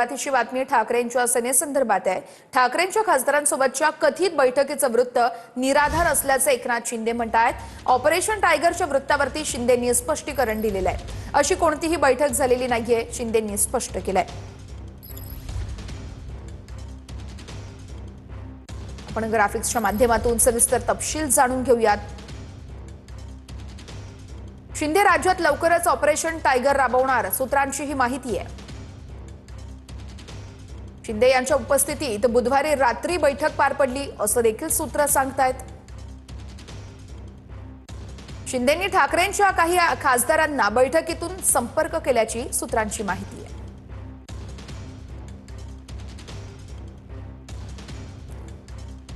सुरुवातीची बातमी ठाकरेंच्या सेनेसंदर्भात आहे। ठाकरेंच्या खासदारांसोबतच्या कथित बैठकीचं वृत्त निराधार असल्याचं एकनाथ शिंदे म्हणतात। ऑपरेशन टायगरच्या वृत्तावरती शिंदेंनी स्पष्टीकरण दिलेलं आहे। अशी कोणतीही बैठक झालेली नाहीये, शिंदेंनी स्पष्ट केलंय। आपण ग्राफिक्सच्या माध्यमातून सविस्तर तपशील जाणून घेऊयात। शिंदे राज्यात लवकरच ऑपरेशन टायगर राबवणार, सूत्रांची ही माहिती आहे। शिंदे यांच्या उपस्थितीत बुधवारी रात्री बैठक पार पडली असं देखील सूत्र सांगतायत। शिंदेंनी ठाकरेंच्या काही खासदारांना बैठकीतून संपर्क केल्याची सूत्रांची माहिती आहे।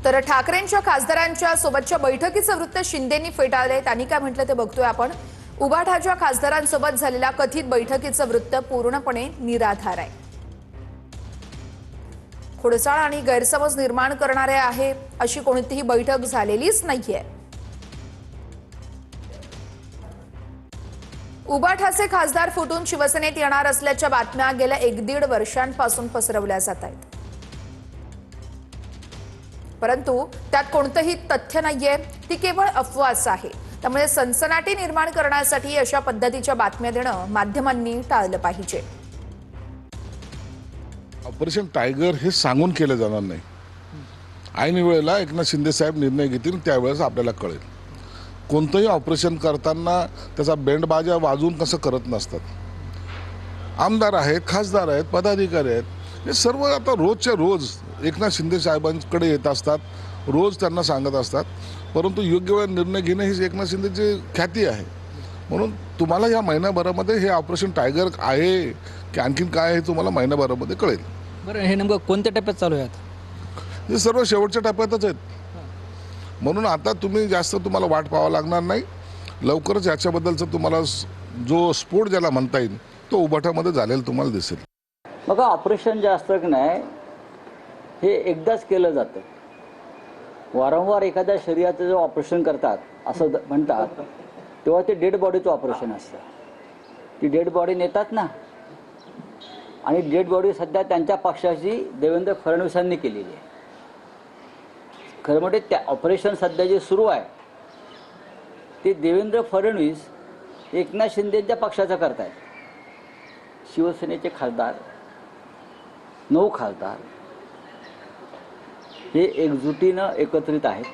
तर ठाकरेंच्या खासदारांच्या सोबतच्या बैठकीचं वृत्त शिंदेंनी फेटाळले। त्यांनी काय म्हटलं ते बघतोय आपण। उभाठाच्या खासदारांसोबत झालेल्या कथित बैठकीचं वृत्त पूर्णपणे निराधार आहे। खोडसाळ आणि गैरसमज निर्माण करणारे आहे, अशी कोणतीही बैठक झालेलीच नाहीये। उभाठाचे खासदार फुटून शिवसेनेत येणार असल्याच्या बातम्या गेल्या 1-1.5 वर्षांपासून पसरवल्या जात आहेत, परंतु त्यात कोणतंही तथ्य नाहीये, ती केवळ अफवाच आहे। त्यामुळे सनसनाटी निर्माण करण्यासाठी अशा पद्धतीच्या बातम्या देणं माध्यमांनी टाळलं पाहिजे। ऑपरेशन टायगर हे सांगून केलं जाणार नाही। ऐन वेळेला एकनाथ शिंदे साहेब निर्णय घेतील, त्यावेळेस आपल्याला कळेल। कोणतंही ऑपरेशन करताना त्याचा बेंडबाजा वाजवून कसं करत नसतात। आमदार आहेत, खासदार आहेत, पदाधिकारी आहेत, हे सर्व आता रोजच्या रोज एकनाथ शिंदे साहेबांकडे येत असतात, रोज त्यांना सांगत असतात, परंतु योग्य वेळेत निर्णय घेणे ही एकनाथ शिंदेची ख्याती आहे। म्हणून तुम्हाला या महिनाभरामध्ये हे ऑपरेशन टायगर आहे की आणखीन काय आहे तुम्हाला महिनाभरामध्ये कळेल। बरं, हे नेमकं कोणत्या टप्प्यात चालू आहे? हे सर्व शेवटच्या टप्प्यातच आहेत, म्हणून आता तुम्ही जास्त तुम्हाला वाट पाहावं लागणार नाही। लवकरच याच्याबद्दलचं तुम्हाला जो स्फोट ज्याला म्हणता येईल तो उभाठामध्ये झालेला तुम्हाला दिसेल। बघा, ऑपरेशन जे असतं की नाही हे एकदाच केलं जातं। वारंवार एखाद्या शरीराचं जे ऑपरेशन करतात असं म्हणतात, तेव्हा ते डेड बॉडीचं ऑपरेशन असतं। ती डेड बॉडी नेतात ना, आणि डेड बॉडी सध्या त्यांच्या पक्षाची देवेंद्र फडणवीसांनी केलेली आहे। खरं म्हणजे त्या ऑपरेशन सध्या जे सुरू आहे ते देवेंद्र फडणवीस एकनाथ शिंदेच्या पक्षाचं करतायत। शिवसेनेचे खासदार 9 खासदार हे एकजुटीनं एकत्रित आहेत।